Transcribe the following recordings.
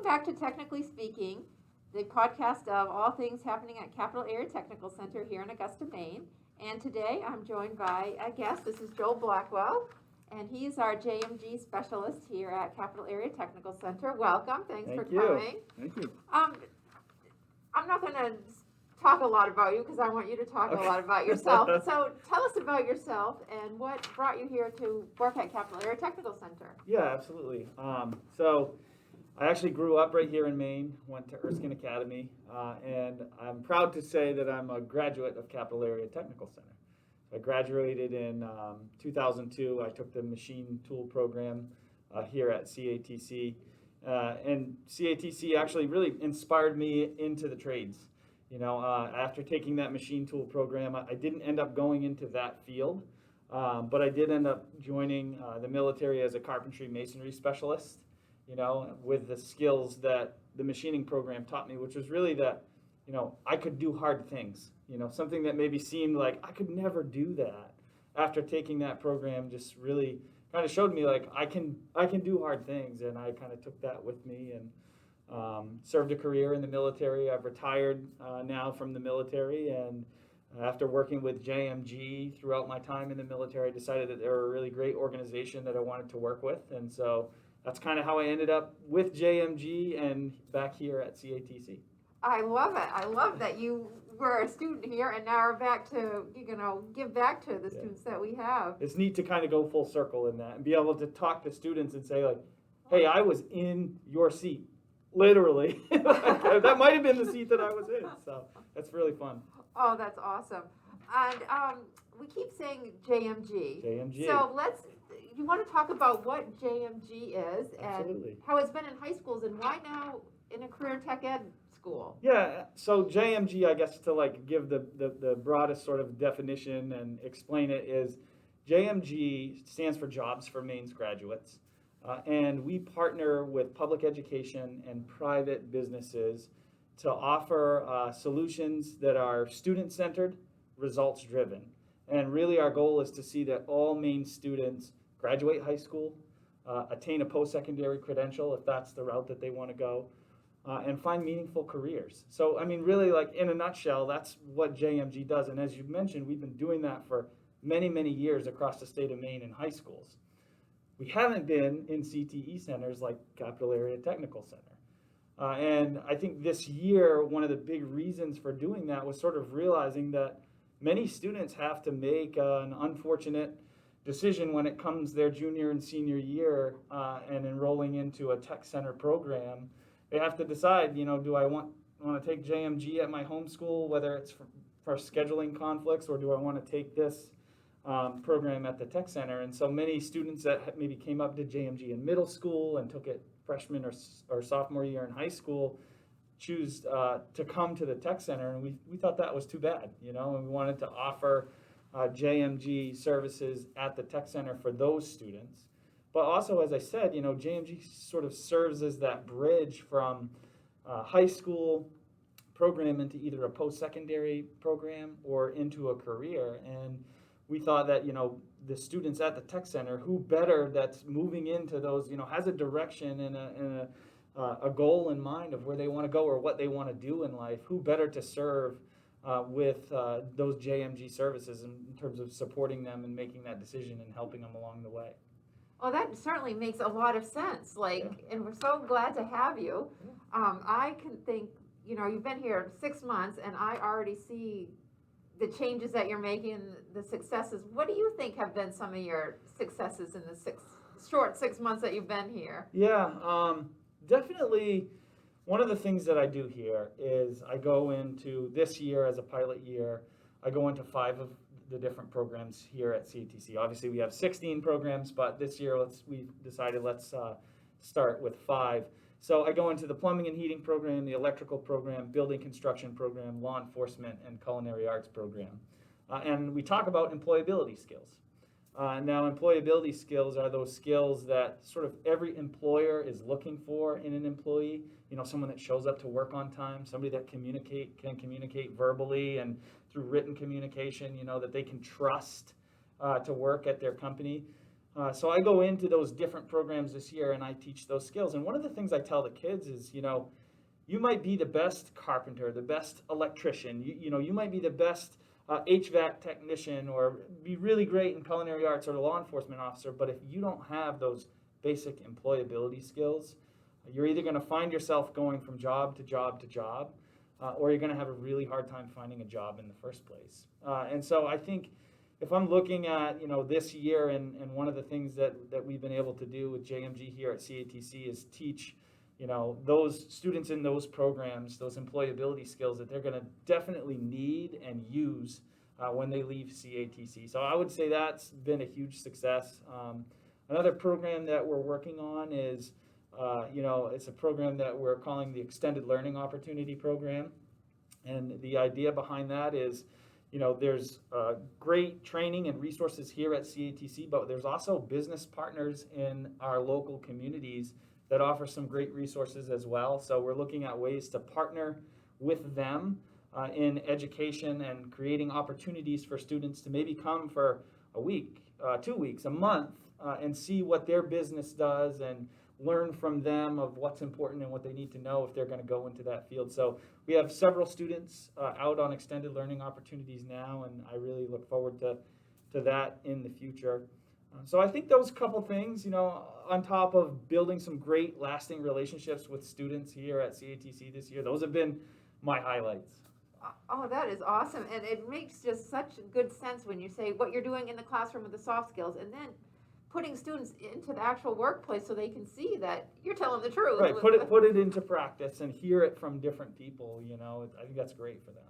back to Technically Speaking, the podcast of all things happening at Capital Area Technical Center here in Augusta, Maine. And today I'm joined by a guest. This is Joel Blackwell, and he's our JMG specialist here at Capital Area Technical Center. Welcome. Thanks for coming. Thank you. I'm not going to talk a lot about you because I want you to talk a lot about yourself. So tell us about yourself and what brought you here to work at Capital Area Technical Center. Yeah, absolutely. So I actually grew up right here in Maine, went to Erskine Academy, and I'm proud to say that I'm a graduate of Capital Area Technical Center. I graduated in 2002. I took the machine tool program here at CATC, and CATC actually really inspired me into the trades. You know, after taking that machine tool program, I didn't end up going into that field, but I did end up joining the military as a carpentry masonry specialist, you know, with the skills that the machining program taught me, which was really that, you know, I could do hard things, you know, something that maybe seemed like I could never do that. After taking that program, just really kind of showed me like I can do hard things, and I kind of took that with me and served a career in the military. I've retired now from the military, and after working with JMG throughout my time in the military, I decided that they were a really great organization that I wanted to work with, and so that's kind of how I ended up with JMG and back here at CATC. I love it. I love that you were a student here and now are back to, you know, give back to the students that we have. It's neat to kind of go full circle in that and be able to talk to students and say like, hey, I was in your seat. Literally. That might have been the seat that I was in. So that's really fun. Oh, that's awesome. And we keep saying JMG. JMG. So you want to talk about what JMG is Absolutely. And how it's been in high schools and why now in a career tech ed school? Yeah, so JMG, I guess to like give the broadest sort of definition and explain it is JMG stands for Jobs for Maine Graduates. And we partner with public education and private businesses to offer solutions that are student-centered, results-driven. And really our goal is to see that all Maine students graduate high school, attain a post-secondary credential if that's the route that they want to go, and find meaningful careers. So, I mean, really, like in a nutshell, that's what JMG does. And as you mentioned, we've been doing that for many, many years across the state of Maine in high schools. We haven't been in CTE centers like Capital Area Technical Center. And I think this year, one of the big reasons for doing that was sort of realizing that many students have to make an unfortunate decision when it comes their junior and senior year and enrolling into a tech center program. They have to decide, you know, do I want to take JMG at my home school, whether it's for scheduling conflicts, or do I want to take this program at the tech center? And so many students that maybe came up to JMG in middle school and took it freshman or sophomore year in high school choose to come to the tech center, and we thought that was too bad, you know, and we wanted to offer JMG services at the tech center for those students. But also, as I said, you know, JMG sort of serves as that bridge from high school program into either a post-secondary program or into a career. And we thought that, you know, the students at the tech center, who better that's moving into those, you know, has a direction and a goal in mind of where they want to go or what they want to do in life, who better to serve with those JMG services in terms of supporting them and making that decision and helping them along the way. Well, that certainly makes a lot of sense. And we're so glad to have you. I can think, you know, you've been here 6 months, and I already see the changes that you're making, the successes. What do you think have been some of your successes in the short 6 months that you've been here? Yeah, definitely. One of the things that I do here is I go into this year as a pilot year. I go into 5 of the different programs here at CATC. Obviously, we have 16 programs, but this year we decided let's start with 5. So I go into the plumbing and heating program, the electrical program, building construction program, law enforcement, and culinary arts program. And we talk about employability skills. Now, employability skills are those skills that sort of every employer is looking for in an employee. You know, someone that shows up to work on time, somebody that can communicate verbally and through written communication, you know, that they can trust to work at their company. So I go into those different programs this year and I teach those skills. And one of the things I tell the kids is, you might be the best carpenter, the best electrician, you might be the best HVAC technician or be really great in culinary arts or a law enforcement officer, but if you don't have those basic employability skills, you're either going to find yourself going from job to job to job, or you're going to have a really hard time finding a job in the first place. And so I think if I'm looking at this year and one of the things that we've been able to do with JMG here at CATC is teach those students in those programs, those employability skills that they're going to definitely need and use when they leave CATC. So I would say that's been a huge success. Another program that we're working on is, it's a program that we're calling the Extended Learning Opportunity Program. And the idea behind that is, there's great training and resources here at CATC, but there's also business partners in our local communities that offer some great resources as well. So we're looking at ways to partner with them in education and creating opportunities for students to maybe come for a week, 2 weeks, a month, and see what their business does and learn from them of what's important and what they need to know if they're going to go into that field. So we have several students out on extended learning opportunities now, and I really look forward to that in the future. So I think those couple things, on top of building some great lasting relationships with students here at CATC this year, those have been my highlights. Oh, that is awesome. And it makes just such good sense when you say what you're doing in the classroom with the soft skills and then putting students into the actual workplace so they can see that you're telling the truth. Right, put it into practice and hear it from different people, I think that's great for them.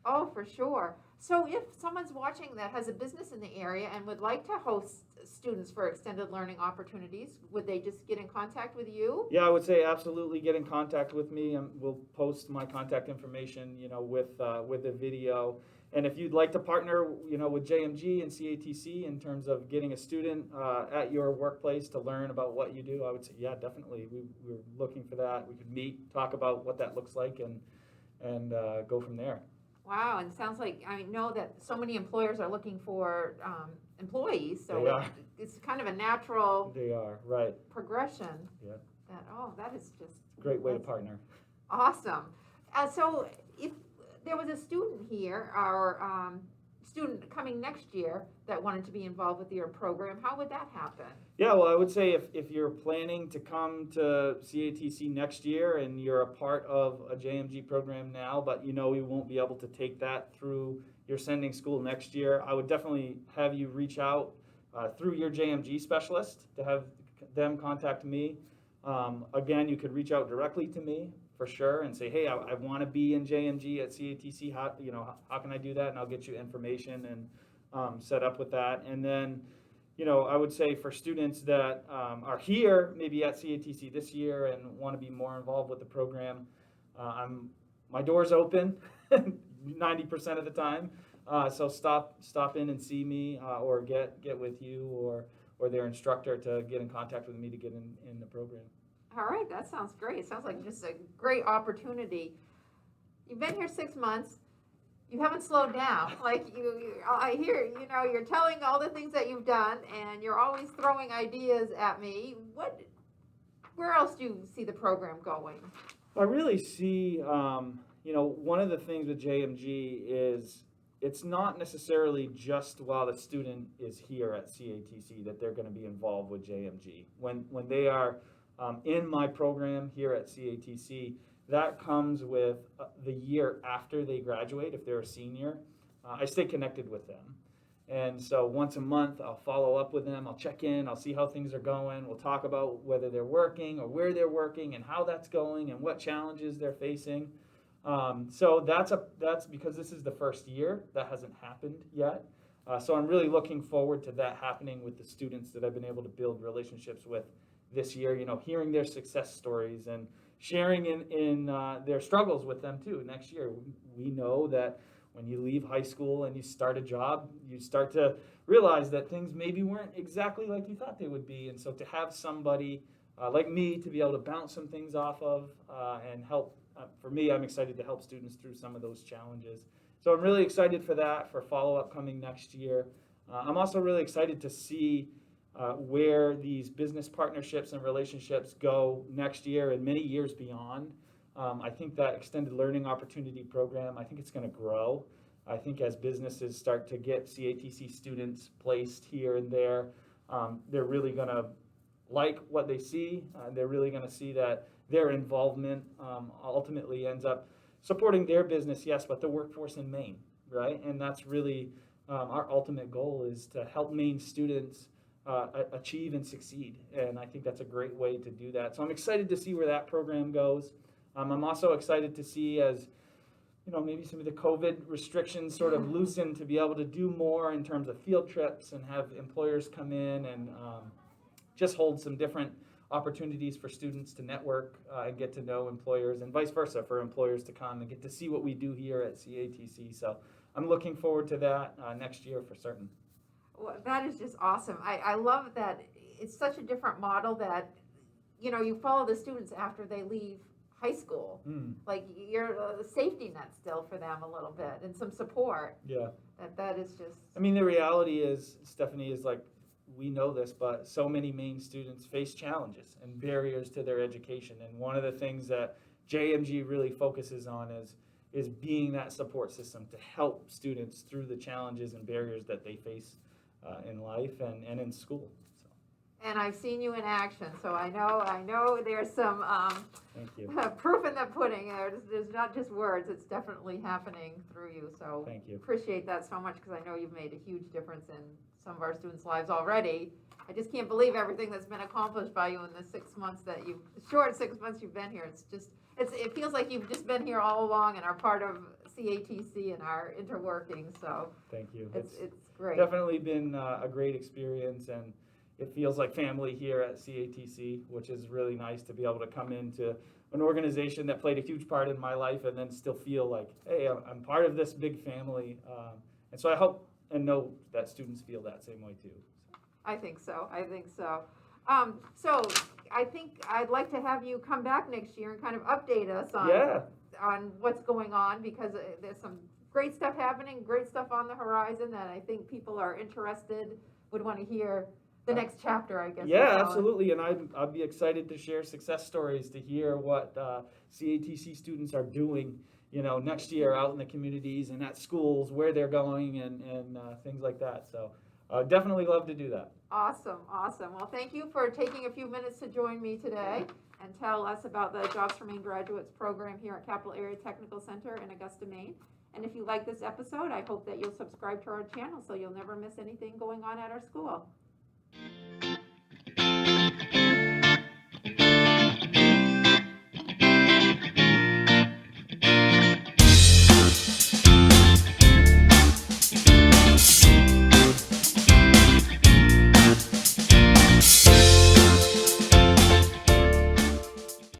Oh, for sure. So if someone's watching that has a business in the area and would like to host students for extended learning opportunities, would they just get in contact with you? Yeah, I would say absolutely get in contact with me, and we'll post my contact information, with the video. And if you'd like to partner, with JMG and CATC in terms of getting a student at your workplace to learn about what you do, I would say, yeah, definitely. We're looking for that. We could meet, talk about what that looks like, and go from there. Wow, and it sounds like, I know that so many employers are looking for employees, so They are. it's kind of a natural They are, right. progression. Yeah. That is just Great way to partner. awesome. So if there was a student here, or student coming next year that wanted to be involved with your program, how would that happen? Yeah, well, I would say if you're planning to come to CATC next year and you're a part of a JMG program now, but you won't be able to take that through your sending school next year, I would definitely have you reach out through your JMG specialist to have them contact me. Again, you could reach out directly to me for sure and say, hey, I want to be in JMG at CATC. How can I do that? And I'll get you information and set up with that. And then, I would say for students that are here, maybe at CATC this year and want to be more involved with the program, my door's open 90% of the time. So stop in and see me, or get with you or their instructor to get in contact with me to get in the program. All right, that sounds great. It sounds like just a great opportunity. You've been here 6 months. You haven't slowed down. Like I hear, you're telling all the things that you've done, and you're always throwing ideas at me. Where else do you see the program going? I really see, one of the things with JMG is it's not necessarily just while the student is here at CATC that they're going to be involved with JMG. When they are in my program here at CATC, that comes with the year after they graduate. If they're a senior, I stay connected with them. And so once a month, I'll follow up with them. I'll check in. I'll see how things are going. We'll talk about whether they're working or where they're working and how that's going and what challenges they're facing. So that's because this is the first year. That hasn't happened yet. So I'm really looking forward to that happening with the students that I've been able to build relationships with this year, hearing their success stories and sharing in their struggles with them too. Next year, we know that when you leave high school and you start a job, you start to realize that things maybe weren't exactly like you thought they would be. And so to have somebody like me to be able to bounce some things off of and help, for me, I'm excited to help students through some of those challenges. So I'm really excited for that, for follow-up coming next year. I'm also really excited to see where these business partnerships and relationships go next year and many years beyond. I think that extended learning opportunity program, I think it's going to grow. I think as businesses start to get CATC students placed here and there, they're really going to like what they see. They're really going to see that their involvement ultimately ends up supporting their business, yes, but the workforce in Maine, right? And that's really our ultimate goal, is to help Maine students achieve and succeed. And I think that's a great way to do that. So I'm excited to see where that program goes. I'm also excited to see, as maybe some of the COVID restrictions sort of loosen, to be able to do more in terms of field trips and have employers come in and just hold some different opportunities for students to network and get to know employers, and vice versa for employers to come and get to see what we do here at CATC. So I'm looking forward to that next year for certain. Well, that is just awesome. I love that it's such a different model that, you follow the students after they leave high school. Like, you're a safety net still for them a little bit, and some support. Yeah. That is just. I mean, the reality is, Stephanie, is like, we know this, but so many Maine students face challenges and barriers to their education. And one of the things that JMG really focuses on is being that support system to help students through the challenges and barriers that they face in life and in school. So. And I've seen you in action, so I know there's some Thank you. proof in the pudding. There's not just words; it's definitely happening through you. So Thank you. Appreciate that so much, because I know you've made a huge difference in some of our students' lives already. I just can't believe everything that's been accomplished by you in the 6 months short 6 months you've been here. It feels like you've just been here all along and are part of CATC and our interworking. So thank you. It's great. Definitely been a great experience, and it feels like family here at CATC, which is really nice to be able to come into an organization that played a huge part in my life and then still feel like, hey, I'm part of this big family. And so I hope and know that students feel that same way too. I think so. So I think I'd like to have you come back next year and kind of update us on what's going on, because there's some great stuff happening, great stuff on the horizon that I think people are interested, would want to hear the next chapter, I guess. Yeah, absolutely. And I'd be excited to share success stories, to hear what CATC students are doing, next year out in the communities and at schools, where they're going and things like that. So definitely love to do that. Awesome. Well, thank you for taking a few minutes to join me today and tell us about the Jobs for Maine Graduates program here at Capital Area Technical Center in Augusta, Maine. And if you like this episode, I hope that you'll subscribe to our channel so you'll never miss anything going on at our school.